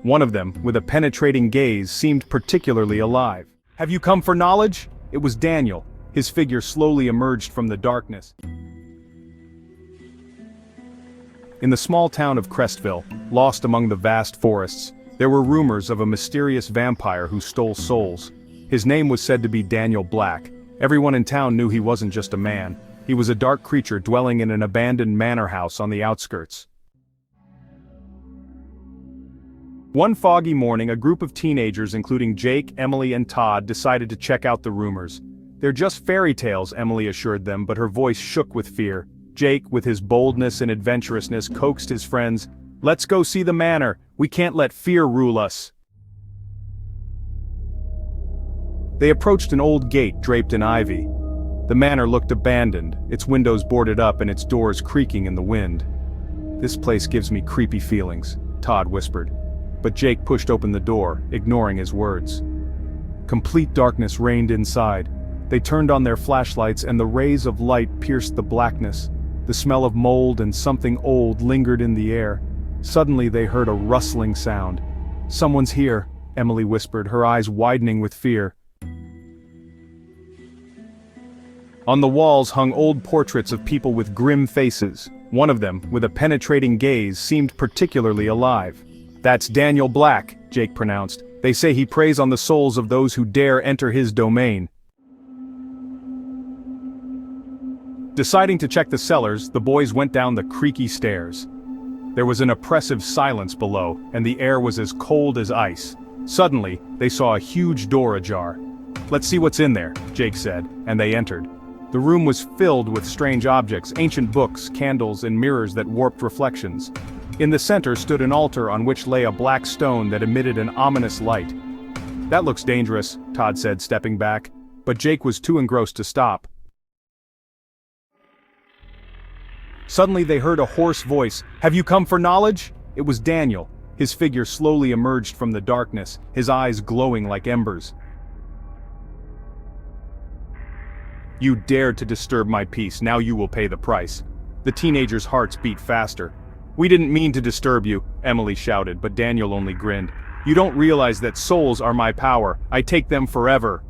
One of them, with a penetrating gaze, seemed particularly alive. "Have you come for knowledge?" It was Daniel. His figure slowly emerged from the darkness. In the small town of Crestville, lost among the vast forests, there were rumors of a mysterious vampire who stole souls. His name was said to be Daniel Black. Everyone in town knew he wasn't just a man. He was a dark creature dwelling in an abandoned manor house on the outskirts. One foggy morning, a group of teenagers including Jake, Emily, and Todd decided to check out the rumors. "They're just fairy tales," Emily assured them, but her voice shook with fear. Jake, with his boldness and adventurousness, coaxed his friends. "Let's go see the manor. We can't let fear rule us." They approached an old gate draped in ivy. The manor looked abandoned, its windows boarded up and its doors creaking in the wind. "This place gives me creepy feelings," Todd whispered. But Jake pushed open the door, ignoring his words. Complete darkness reigned inside. They turned on their flashlights and the rays of light pierced the blackness. The smell of mold and something old lingered in the air. Suddenly they heard a rustling sound. "Someone's here," Emily whispered, her eyes widening with fear. On the walls hung old portraits of people with grim faces. One of them, with a penetrating gaze, seemed particularly alive. "That's Daniel Black," Jake pronounced. "They say he preys on the souls of those who dare enter his domain." Deciding to check the cellars, the boys went down the creaky stairs. There was an oppressive silence below, and the air was as cold as ice. Suddenly, they saw a huge door ajar. "Let's see what's in there," Jake said, and they entered. The room was filled with strange objects, ancient books, candles, and mirrors that warped reflections. In the center stood an altar on which lay a black stone that emitted an ominous light. "That looks dangerous," Todd said, stepping back, but Jake was too engrossed to stop. Suddenly they heard a hoarse voice. "Have you come for knowledge?" It was Daniel. His figure slowly emerged from the darkness, his eyes glowing like embers. "You dared to disturb my peace, now you will pay the price." The teenagers' hearts beat faster. "We didn't mean to disturb you," Emily shouted, but Daniel only grinned. "You don't realize that souls are my power. I take them forever."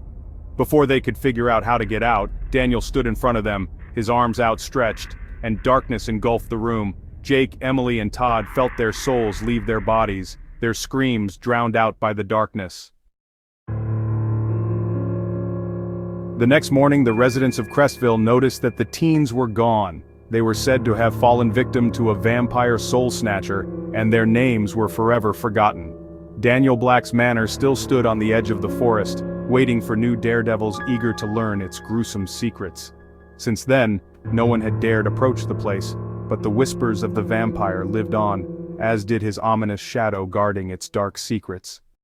Before they could figure out how to get out, Daniel stood in front of them, his arms outstretched, and darkness engulfed the room. Jake, Emily, and Todd felt their souls leave their bodies, their screams drowned out by the darkness. The next morning, the residents of Crestville noticed that the teens were gone. They were said to have fallen victim to a vampire soul snatcher, and their names were forever forgotten. Daniel Black's manor still stood on the edge of the forest, waiting for new daredevils eager to learn its gruesome secrets. Since then, no one had dared approach the place, but the whispers of the vampire lived on, as did his ominous shadow guarding its dark secrets.